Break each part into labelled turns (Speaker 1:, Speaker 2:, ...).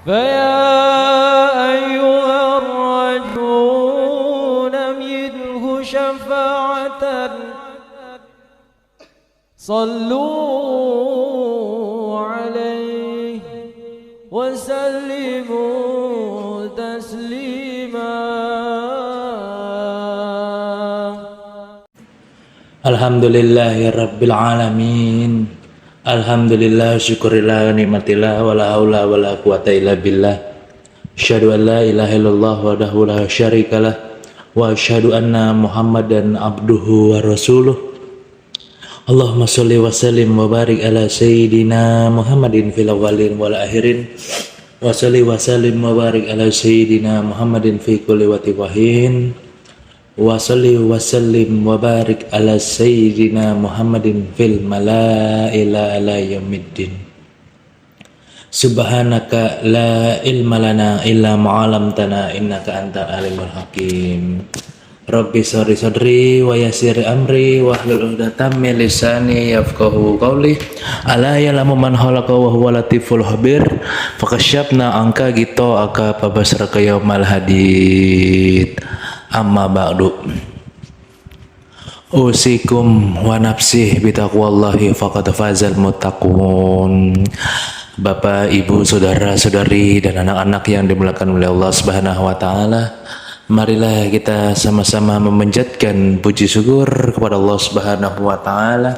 Speaker 1: فيا أيها الرجل منه شفاعة صلوا عليه وسلموا تسليما.
Speaker 2: Alhamdulillahi Rabbil Alamin. Alhamdulillah, syukurillah, nikmatillah, wala haula wala quwata illa billah. Asyhadu an la ilaha illallah wahdahu la syarikalah, wa asyhadu anna Muhammadan abduhu wa rasuluh. Allahumma sholli wa sallim wa barik ala sayyidina Muhammadin fil awwalin wal akhirin, wa sholli wa sallim wa barik ala sayyidina Muhammadin fi kulli waqtin wa hin. Wa salli wa sallim wa barik ala sayyidina Muhammadin fil malaila ala yaumiddin. Subhanaka la ilma lana illa ma'alamtana innaka antal alimul hakim. Rabbi shrah sadri wa yassir amri wahlul 'uqdatam min lisani yafqahu qawli. Ala ya'lamu man khalaqa wa huwa latiful khabir. Fakasyafna angka gitu aka pabasraka yaumal hadid. Amma ba'du. Usikum wa nafsih bitaqwallahi faqad fazal muttaqun. Bapak, Ibu, saudara-saudari dan anak-anak yang dimuliakan oleh Allah Subhanahu wa taala, marilah kita sama-sama memanjatkan puji syukur kepada Allah Subhanahu wa taala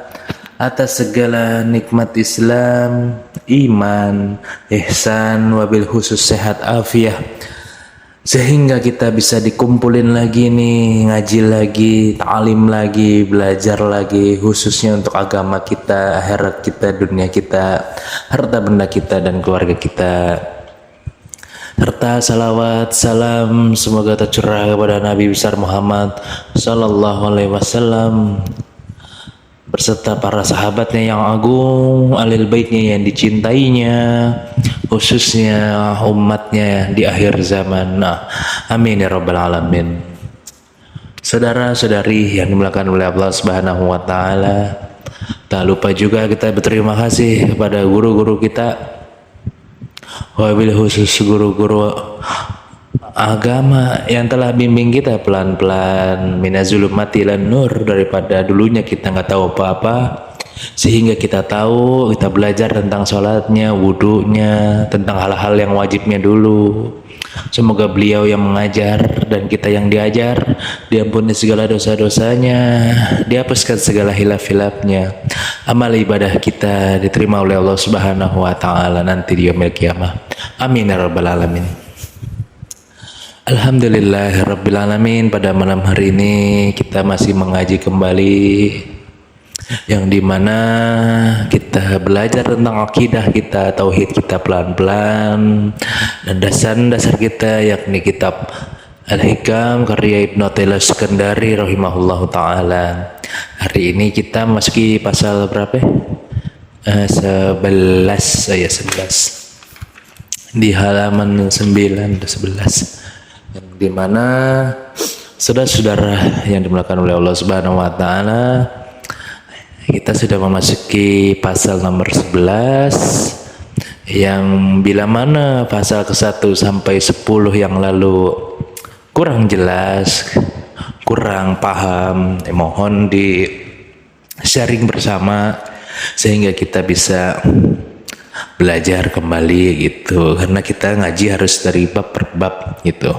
Speaker 2: atas segala nikmat Islam, iman, ihsan, wabil khusus sehat afiah, sehingga kita bisa dikumpulin lagi nih, ngaji lagi, ta'lim lagi, belajar lagi, khususnya untuk agama kita, akhirat kita, dunia kita, harta benda kita dan keluarga kita. Serta salawat salam semoga tercurah kepada Nabi besar Muhammad sallallahu alaihi wasallam berserta para sahabatnya yang agung, alil baitnya yang dicintainya, khususnya umatnya di akhir zaman. Nah, amin ya rabbal alamin. Saudara-saudari yang dimuliakan oleh Allah Subhanahu wa taala, tak lupa juga kita berterima kasih kepada guru-guru kita, wabil khusus guru-guru agama yang telah bimbing kita pelan-pelan minazulumati lan nur, daripada dulunya kita nggak tahu apa-apa sehingga kita tahu, kita belajar tentang sholatnya, wudhunya, tentang hal-hal yang wajibnya dulu. Semoga beliau yang mengajar dan kita yang diajar diampuni segala dosa-dosanya, dihapuskan segala hilaf-hilafnya, amal ibadah kita diterima oleh Allah Subhanahu wa taala nanti di yaumil qiyamah. Amin ya rabbal alamin. Alhamdulillah Rabbil Alamin. Pada malam hari ini kita masih mengaji kembali, yang dimana kita belajar tentang akidah kita, tauhid kita pelan-pelan, dan dasar-dasar kita, yakni kitab Al-Hikam karya Ibnu Athaillah Iskandari rahimahullahu ta'ala. Hari ini kita masuki pasal berapa? 11, ayat 11 di halaman 9 11, yang dimana saudara-saudara yang dimuliakan oleh Allah Subhanahu wa taala, kita sudah memasuki pasal nomor 11, yang bila mana pasal ke-1 sampai 10 yang lalu kurang jelas, kurang paham, mohon di sharing bersama sehingga kita bisa belajar kembali gitu, karena kita ngaji harus dari bab per bab gitu.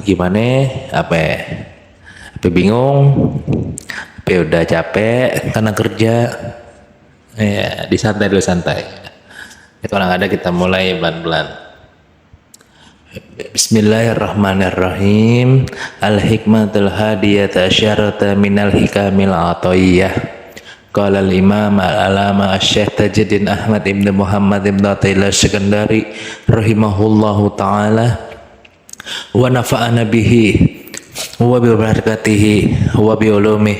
Speaker 2: Gimana? Apa bingung? Apa udah capek karena kerja? Ya, disantai dulu, santai. Kalau nggak ada kita mulai pelan-pelan. Bismillahirrahmanirrahim. Al-hikmatul hadiyata asyarata minal hikamil ataiyah. Qala al-imam al-alama asy-syekh Tajuddin Ahmad ibn Muhammad ibn Athaillah Iskandari rahimahullahu ta'ala wa nafa'ana bihi wa bi barakatihi wa bi ulumih.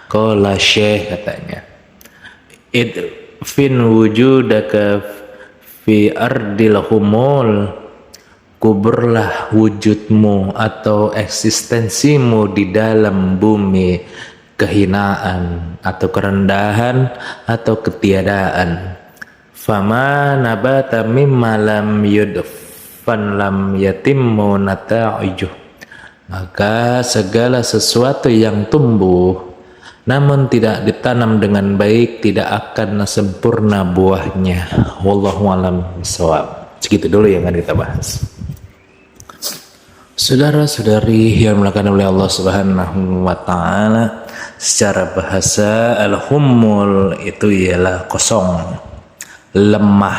Speaker 2: Qala syekh, katanya, idfin wujudaka fi ardil humul, kuburlah wujudmu atau eksistensimu di dalam bumi kehinaan atau kerendahan atau ketiadaan. Fama nabata mimma lam yudfan lam yatimmu nata'iju. Maka segala sesuatu yang tumbuh namun tidak ditanam dengan baik tidak akan sempurna buahnya. Wallahu a'lam bishawab. Segitu dulu yang akan kita bahas. Saudara-saudari yang dimuliakan oleh Allah Subhanahu wa taala, secara bahasa al-hummul itu ialah kosong, lemah,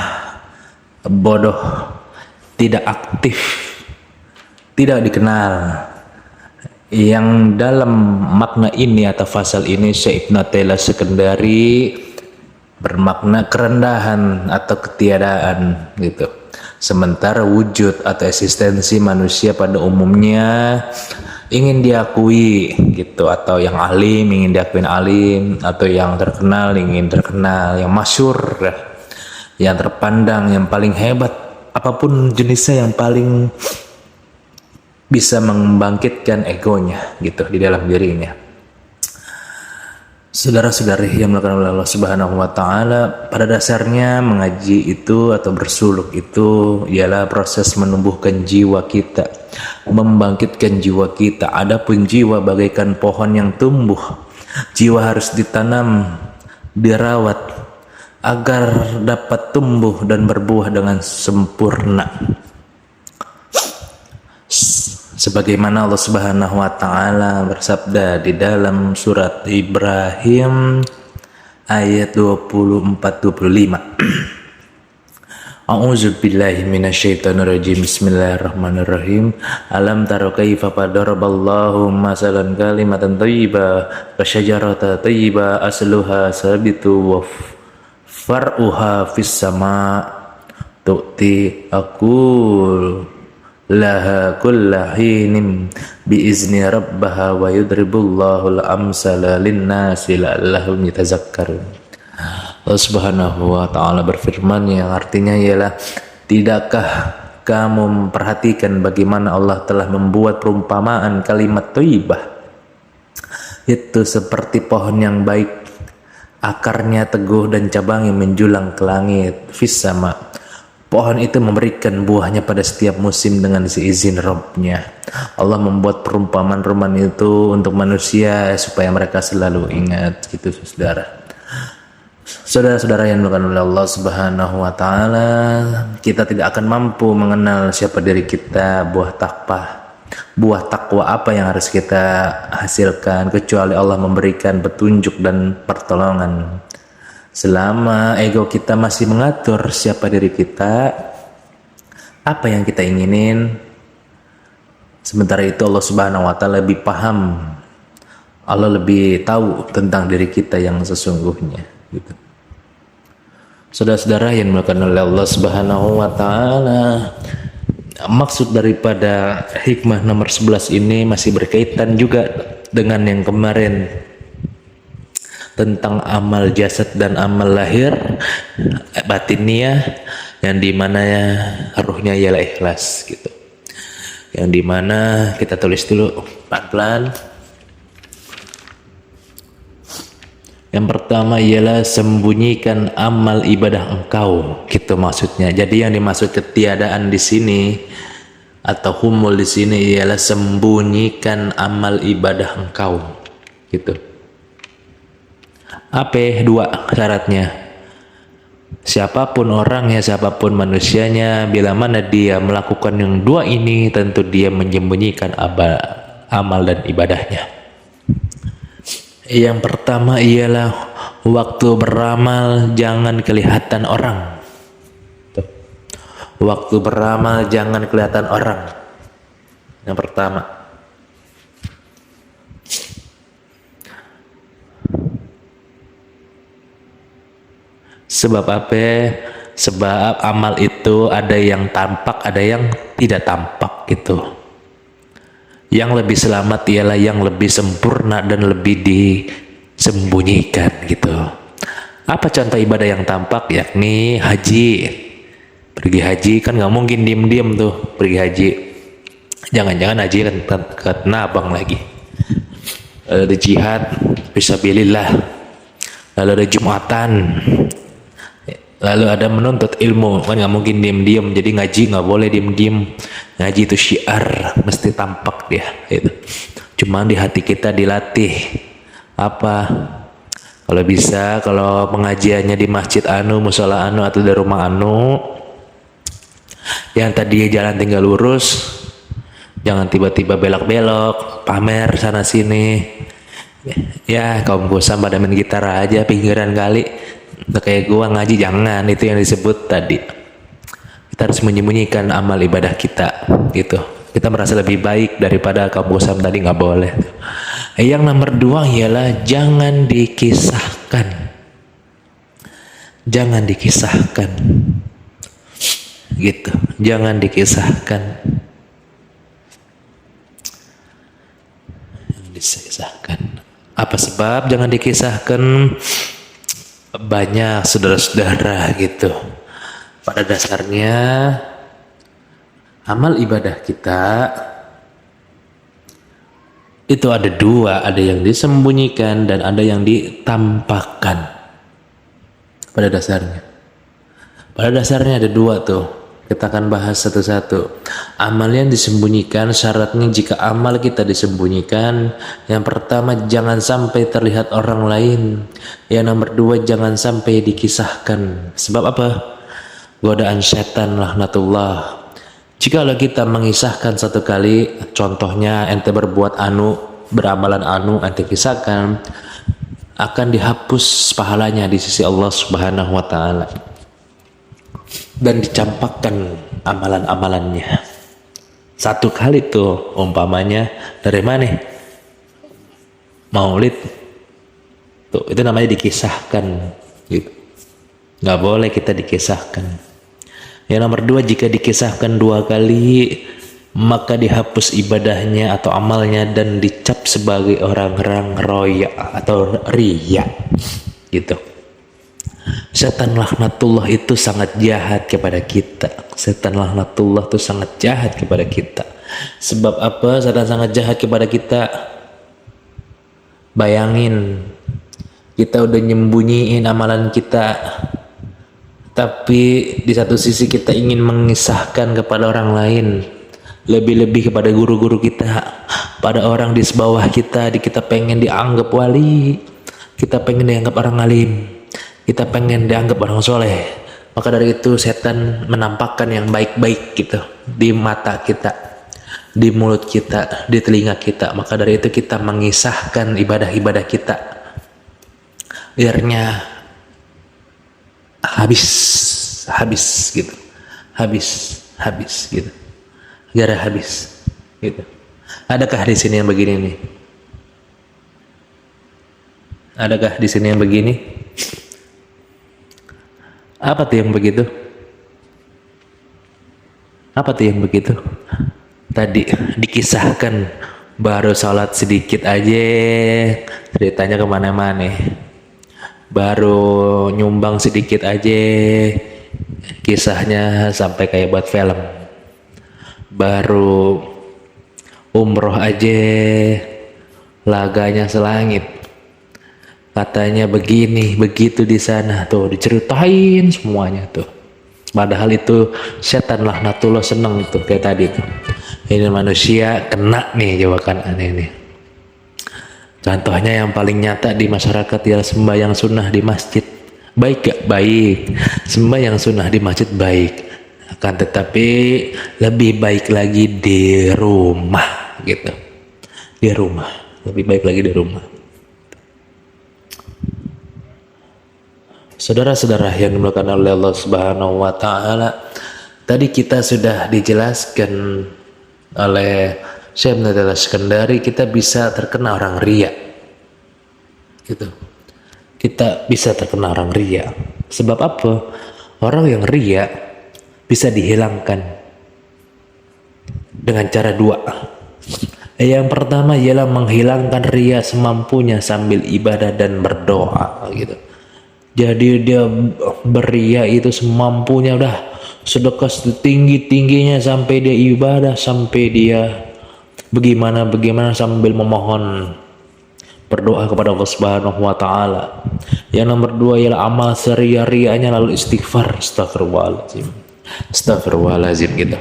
Speaker 2: bodoh, tidak aktif, tidak dikenal. Yang dalam makna ini atau fasal ini Syekh Ibnu Taimiyah Sekendari bermakna kerendahan atau ketiadaan gitu. Sementara wujud atau eksistensi manusia pada umumnya ingin diakui gitu, atau yang alim ingin diakui alim, atau yang terkenal ingin terkenal, yang masyhur, yang terpandang, yang paling hebat, apapun jenisnya yang paling bisa membangkitkan egonya gitu di dalam dirinya. Saudara-saudari yang dimuliakan oleh Allah Subhanahu wa taala, pada dasarnya mengaji itu atau bersuluk itu ialah proses menumbuhkan jiwa kita, membangkitkan jiwa kita. Adapun jiwa bagaikan pohon yang tumbuh, jiwa harus ditanam, dirawat agar dapat tumbuh dan berbuah dengan sempurna. Sebagaimana Allah Subhanahu wa taala bersabda di dalam surat Ibrahim ayat 24-25. A'udzu billahi minasyaitonir rajim. Bismillahirrahmanirrahim. Alam tara kaifa daraballahu masalan kalimatan thayyibah ka syajarata thayyibah asluha sabitu wa far'uha fis sama' tu'ti aqul laha kullahinin biizni rabbaha wa yudribullahu al-amsala linnasi la'allahum yatazakkarun. Allah Subhanahu wa taala berfirman yang artinya ialah, tidakkah kamu memperhatikan bagaimana Allah telah membuat perumpamaan kalimat thayyibah itu seperti pohon yang baik, akarnya teguh dan cabangnya menjulang ke langit, fis sama. Pohon itu memberikan buahnya pada setiap musim dengan seizin Rabb-nya. Allah membuat perumpamaan itu untuk manusia supaya mereka selalu ingat, gitu saudara. Saudara-saudara yang dimuliakan oleh Allah Subhanahu wa taala, kita tidak akan mampu mengenal siapa diri kita, buah takwa apa yang harus kita hasilkan kecuali Allah memberikan petunjuk dan pertolongan. Selama ego kita masih mengatur siapa diri kita, apa yang kita inginin, sementara itu Allah Subhanahu wa taala lebih paham, Allah lebih tahu tentang diri kita yang sesungguhnya gitu. Saudara-saudara yang dimuliakan oleh Allah Subhanahu wa taala, maksud daripada hikmah nomor 11 ini masih berkaitan juga dengan yang kemarin tentang amal jasad dan amal lahir batiniah, yang dimana ruhnya ialah ikhlas gitu. Yang dimana kita tulis dulu pelan-pelan. Yang pertama ialah sembunyikan amal ibadah engkau, gitu maksudnya. Jadi yang dimaksud ketiadaan di sini atau humul di sini ialah sembunyikan amal ibadah engkau, gitu. Apa dua syaratnya? Siapapun orangnya, siapapun manusianya, bila mana dia melakukan yang dua ini, tentu dia menyembunyikan amal dan ibadahnya. Yang pertama ialah waktu beramal jangan kelihatan orang. Waktu beramal jangan kelihatan orang. Yang pertama. Sebab apa? Sebab amal itu ada yang tampak, ada yang tidak tampak gitu. Yang lebih selamat ialah yang lebih sempurna dan lebih disembunyikan gitu. Apa contoh ibadah yang tampak? Yakni haji. Pergi haji kan nggak mungkin diem-diem tuh pergi haji. Jangan-jangan haji kan kena abang lagi. Ada jihad fisabilillah. Lalu ada Jumatan. Lalu ada menuntut ilmu, kan nggak mungkin diem-diem, jadi ngaji nggak boleh diem-diem. Ngaji itu syiar, mesti tampak dia. Itu. Cuma di hati kita dilatih apa? Kalau bisa, kalau pengajiannya di masjid anu, musola anu, atau di rumah anu, yang tadi jalan tinggal lurus, jangan tiba-tiba belok-belok, pamer sana sini. Ya kaum gosam pada main gitar aja pinggiran kali. Udah kayak gua ngaji, jangan. Itu yang disebut tadi, kita harus menyembunyikan amal ibadah kita gitu. Kita merasa lebih baik daripada kaum gosam tadi, nggak boleh. Yang nomor 2 ialah jangan dikisahkan. Jangan dikisahkan gitu, jangan dikisahkan. Disisahkan. Apa sebab jangan dikisahkan? Banyak saudara-saudara gitu. Pada dasarnya amal ibadah kita itu ada 2, ada yang disembunyikan dan ada yang ditampakkan. Pada dasarnya ada 2 tuh. Kita akan bahas satu-satu. Amal yang disembunyikan, syaratnya jika amal kita disembunyikan, yang pertama jangan sampai terlihat orang lain. Yang nomor 2 jangan sampai dikisahkan. Sebab apa? Godaan setan laknatullah. Jikalau kita mengisahkan satu kali, contohnya ente berbuat anu, beramalan anu, ente kisahkan, akan dihapus pahalanya di sisi Allah Subhanahu wa taala. Dan dicampakkan amalan-amalannya. Satu kali tuh umpamanya dari mana? Maulid. Tuh, itu namanya dikisahkan gitu. Nggak boleh kita dikisahkan. Yang nomor 2, jika dikisahkan 2 kali, maka dihapus ibadahnya atau amalnya dan dicap sebagai orang-orang roya atau riya gitu. Setan laknatullah itu sangat jahat kepada kita. Setan laknatullah itu sangat jahat kepada kita. Sebab apa setan sangat jahat kepada kita? Bayangin, kita udah nyembunyiin amalan kita, tapi di satu sisi kita ingin mengisahkan kepada orang lain, lebih-lebih kepada guru-guru kita, pada orang di bawah kita. Kita pengen dianggap wali, kita pengen dianggap orang alim, kita pengen dianggap orang soleh. Maka dari itu setan menampakkan yang baik-baik gitu di mata kita, di mulut kita, di telinga kita. Maka dari itu kita mengisahkan ibadah-ibadah kita, biarnya habis gitu, habis gitu, gara habis gitu. Adakah di sini yang begini nih? Adakah di sini yang begini? Apa tuh yang begitu? Apa tuh yang begitu? Tadi dikisahkan baru sholat sedikit aja ceritanya kemana-mana. Baru nyumbang sedikit aja kisahnya sampai kayak buat film. Baru umroh aja laganya selangit. Katanya begini, begitu di sana tuh diceritain semuanya tuh. Padahal itu setan laknatullah seneng itu kayak tadi tuh. Ini manusia kena nih jebakan aneh nih. Contohnya yang paling nyata di masyarakat ya sembahyang sunnah di masjid. Baik gak? Baik. Sembahyang sunnah di masjid baik. Akan tetapi lebih baik lagi di rumah gitu. Di rumah. Lebih baik lagi di rumah. Saudara-saudara yang dimuliakan oleh Allah Subhanahu wa taala, tadi kita sudah dijelaskan oleh Syekh Ibnu Al-Iskandari, kita bisa terkena orang riya. Gitu. Kita bisa terkena orang riya. Sebab apa? Orang yang riya bisa dihilangkan dengan cara 2. Yang pertama ialah menghilangkan riya semampunya sambil ibadah dan berdoa gitu. Jadi dia beria itu semampunya, udah sedekah setinggi-tingginya sampai dia ibadah, sampai dia bagaimana sambil memohon berdoa kepada Allah Subhanahu wa taala. Yang nomor 2 ialah amal seria-rianya lalu istighfar. Astagfirullahaladzim. Astagfirullahaladzim gitu.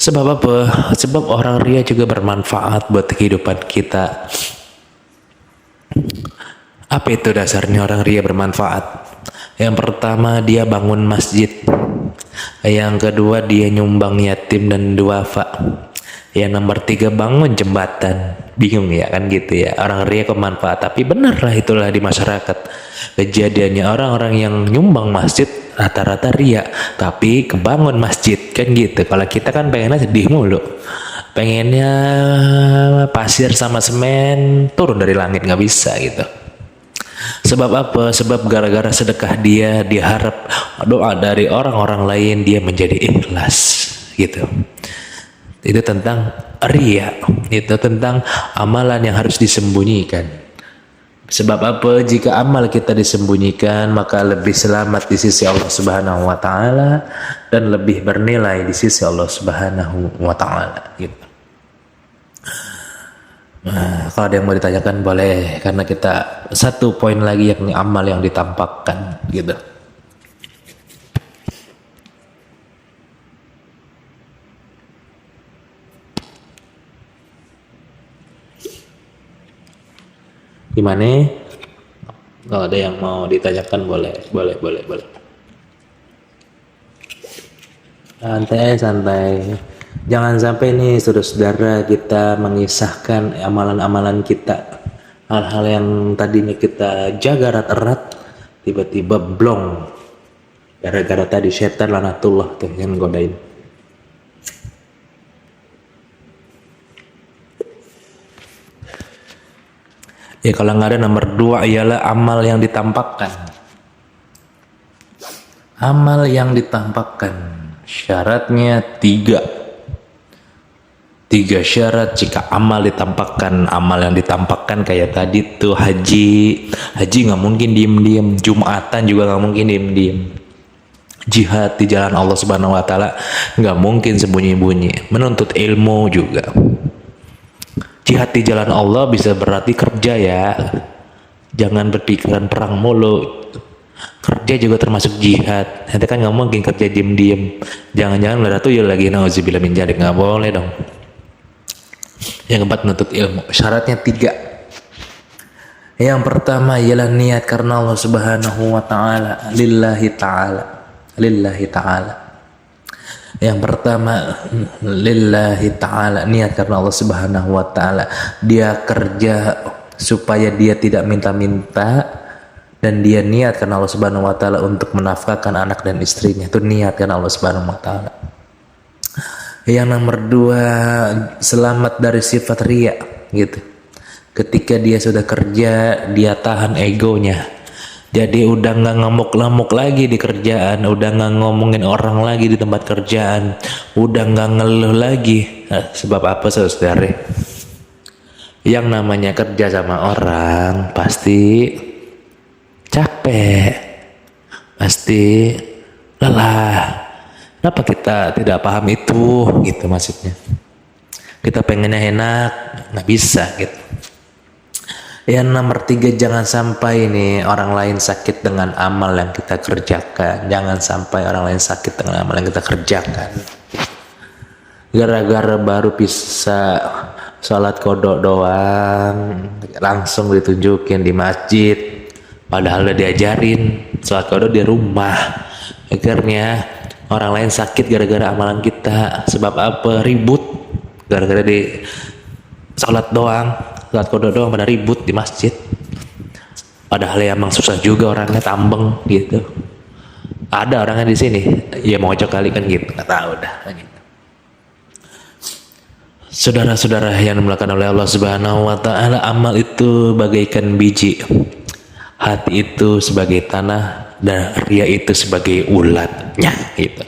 Speaker 2: Sebab apa? Sebab orang ria juga bermanfaat buat kehidupan kita. Apa itu dasarnya orang ria bermanfaat? Yang pertama, dia bangun masjid. Yang kedua, dia nyumbang yatim dan duafa. Yang nomor 3, bangun jembatan. Bingung ya kan gitu ya, orang ria kemanfaat. Tapi benarlah itulah di masyarakat kejadiannya, orang-orang yang nyumbang masjid rata-rata ria, tapi kebangun masjid kan gitu. Kalau kita kan pengennya sedih mulu, pengennya pasir sama semen turun dari langit, nggak bisa gitu. Sebab apa? Sebab gara-gara sedekah dia harap doa dari orang-orang lain dia menjadi ikhlas gitu. Itu tentang ria, itu tentang amalan yang harus disembunyikan. Sebab apa? Jika amal kita disembunyikan, maka lebih selamat di sisi Allah Subhanahu wa taala dan lebih bernilai di sisi Allah Subhanahu wa taala gitu. Nah, kalau ada yang mau ditanyakan boleh, karena kita satu poin lagi yakni amal yang ditampakkan gitu. Gimana? Kalau ada yang mau ditanyakan boleh. Santai. Jangan sampai nih saudara-saudara kita mengisahkan amalan-amalan kita, hal-hal yang tadinya kita jaga erat-erat tiba-tiba blong gara-gara tadi setan lanatullah tuh yang godain. Ya kalau nggak ada, nomor 2 ialah amal yang ditampakkan. Amal yang ditampakkan syaratnya 3 syarat jika amal ditampakkan. Amal yang ditampakkan kayak tadi tuh haji nggak mungkin diem-diem, Jumatan juga nggak mungkin diem-diem, jihad di jalan Allah Subhanahu wa taala nggak mungkin sembunyi-bunyi, menuntut ilmu juga. Jihad di jalan Allah bisa berarti kerja ya, jangan berpikiran perang mulu. Kerja juga termasuk jihad. Nanti kan nggak mungkin kerja diem-diem, jangan-jangan udah tuh ya lagi nauzubillah min dzalik, nggak boleh dong. Yang keempat, menuntut ilmu. Syaratnya 3. Yang pertama ialah niat karena Allah Subhanahu wa taala, lillahi taala. Yang pertama lillahi ta'ala, niat karena Allah Subhanahu wa ta'ala. Dia kerja supaya dia tidak minta-minta, dan dia niat karena Allah Subhanahu wa ta'ala untuk menafkahkan anak dan istrinya. Itu niat karena Allah Subhanahu wa ta'ala. Yang nomor 2, selamat dari sifat riya gitu. Ketika dia sudah kerja, dia tahan egonya. Jadi udah nggak ngamuk-ngamuk lagi di kerjaan, udah nggak ngomongin orang lagi di tempat kerjaan, udah nggak ngeluh lagi. Nah, sebab apa saudara? Yang namanya kerja sama orang pasti capek, pasti lelah. Kenapa kita tidak paham itu? Gitu maksudnya. Kita pengennya enak, nggak bisa gitu. Yang nomor 3, jangan sampai nih orang lain sakit dengan amal yang kita kerjakan. Jangan sampai orang lain sakit dengan amal yang kita kerjakan. Gara-gara baru bisa sholat kodok doang, langsung ditunjukin di masjid. Padahal udah diajarin sholat kodok di rumah. Akhirnya orang lain sakit gara-gara amalan kita. Sebab apa? Ribut. Gara-gara di sholat kodok doang pada ribut di masjid. Padahal ya emang susah juga orangnya, tambeng gitu. Ada orangnya di sini, ya mau cocok kali kan gitu, nggak tahu dah. Gitu. Saudara-saudara yang dimulakan oleh Allah Subhanahu wa taala, amal itu bagaikan biji, hati itu sebagai tanah, dan ria itu sebagai ulatnya gitu.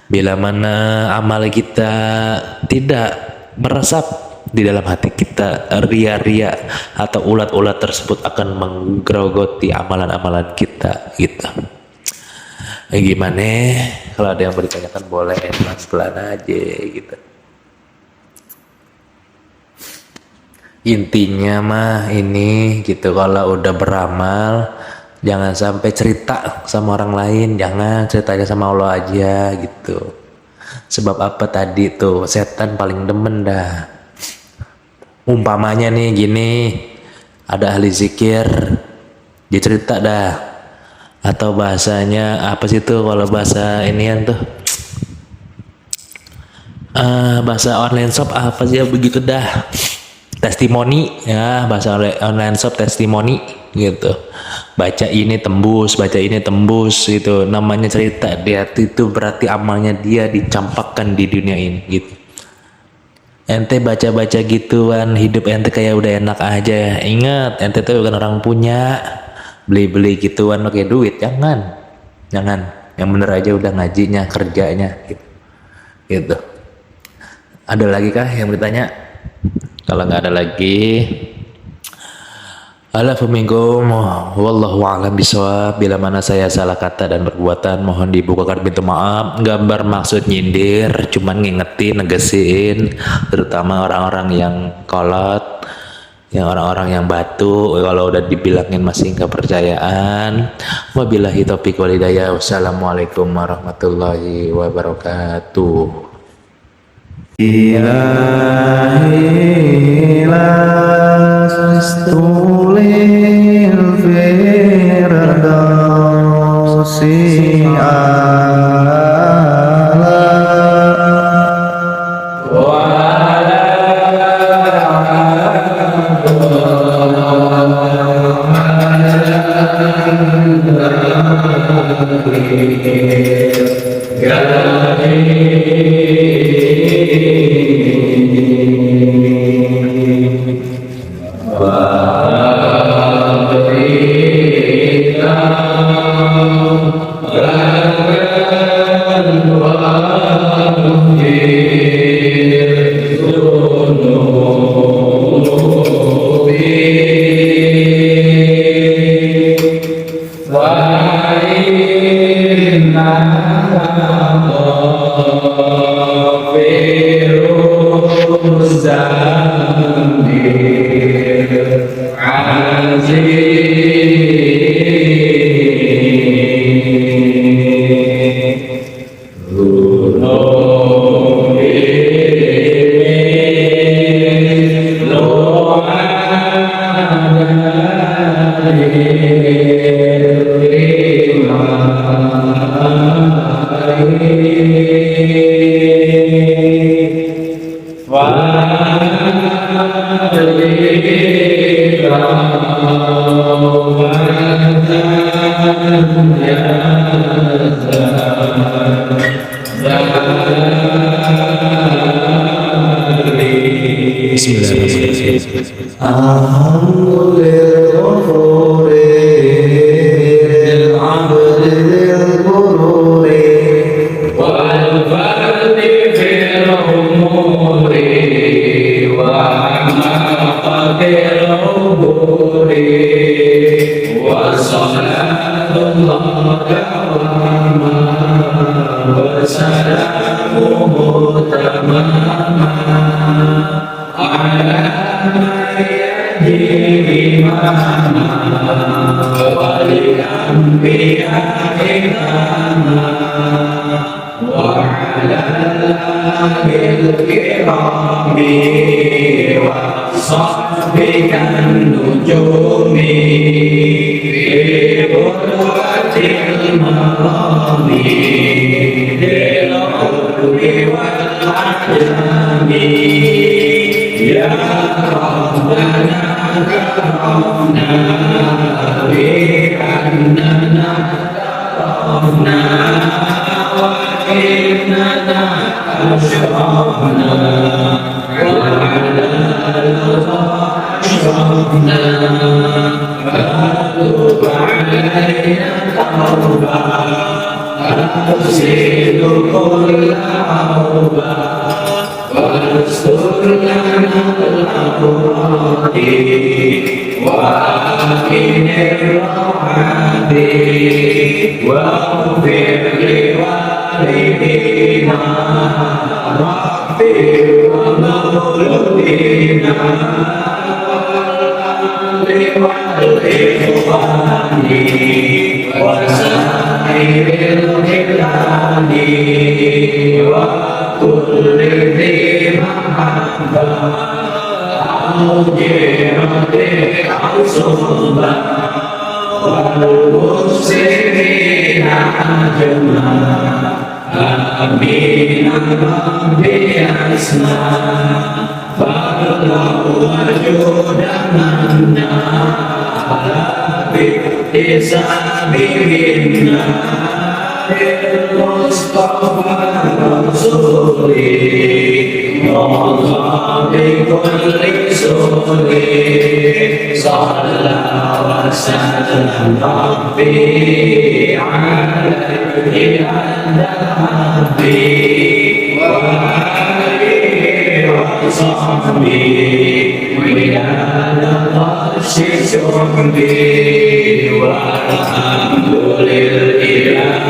Speaker 2: Bila mana amal kita tidak meresap di dalam hati kita, ria-ria atau ulat-ulat tersebut akan menggerogoti amalan-amalan kita gitu. Gimana? Kalau ada yang mau ditanyakan boleh, pelan-pelan aja gitu. Intinya mah ini gitu, kalau udah beramal jangan sampai cerita sama orang lain, jangan, ceritanya sama Allah aja gitu. Sebab apa tadi tuh, setan paling demen dah. Umpamanya nih gini, ada ahli zikir, dia cerita dah. Atau bahasanya apa sih tuh, kalau bahasa inian tuh, bahasa online shop apa sih ya, begitu dah, testimoni ya, bahasa online shop testimoni gitu. Baca ini tembus, baca ini tembus, itu namanya cerita. Dia itu berarti amalnya dia dicampakkan di dunia ini gitu. Ente baca-baca gituan, hidup ente kayak udah enak aja. Ingat, ente tuh bukan orang punya. Beli-beli gituan pakai duit, jangan. Yang bener aja udah ngajinya, kerjanya gitu. Gitu. Ada lagi kah yang bertanya? Kalau nggak ada lagi, Assalamualaikum, wallahu a'lam bishawab. Bila mana saya salah kata dan perbuatan, mohon dibukakan pintu maaf. Gambar maksud nyindir, cuman ngingetin, negesin, terutama orang-orang yang kolot, yang orang-orang yang batu. Kalau udah dibilangin masih nggak percayaan. Wabillahi taufiq wal hidayah. Wassalamualaikum warahmatullahi wabarakatuh.
Speaker 3: إلهي لست للفردوس
Speaker 4: ربي ومولودنا وسائر الخلال وكل ذي محبة أوجرت عصبا والمسلمين أجمعين آمين ربي أسمع فضلا وجودا منا على باكتساب منا المصطفى رسولي الله بكل سوري صلى وسلم ربي عليه عند ربي وآله وصحبه ويا العرش شربي والحمد لله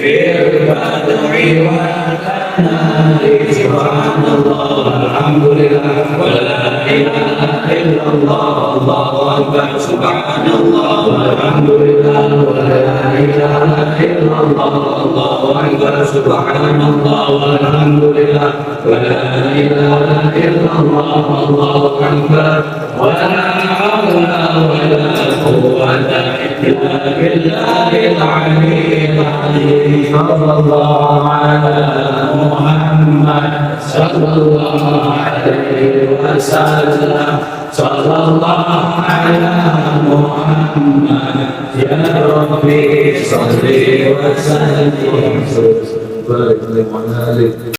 Speaker 4: في البدع والأنهار سبحان الله والحمد لله ولا إله إلا الله الله أكبر سبحان الله والحمد لله ولا إله إلا الله الله أكبر سبحان الله والحمد لله ولا إله إلا الله الله أكبر ولا حول ولا قوة إلا بالله العلي العظيم صلى الله على محمد صلى الله عليه وسلم صلى الله على محمد يا ربي صل وسلم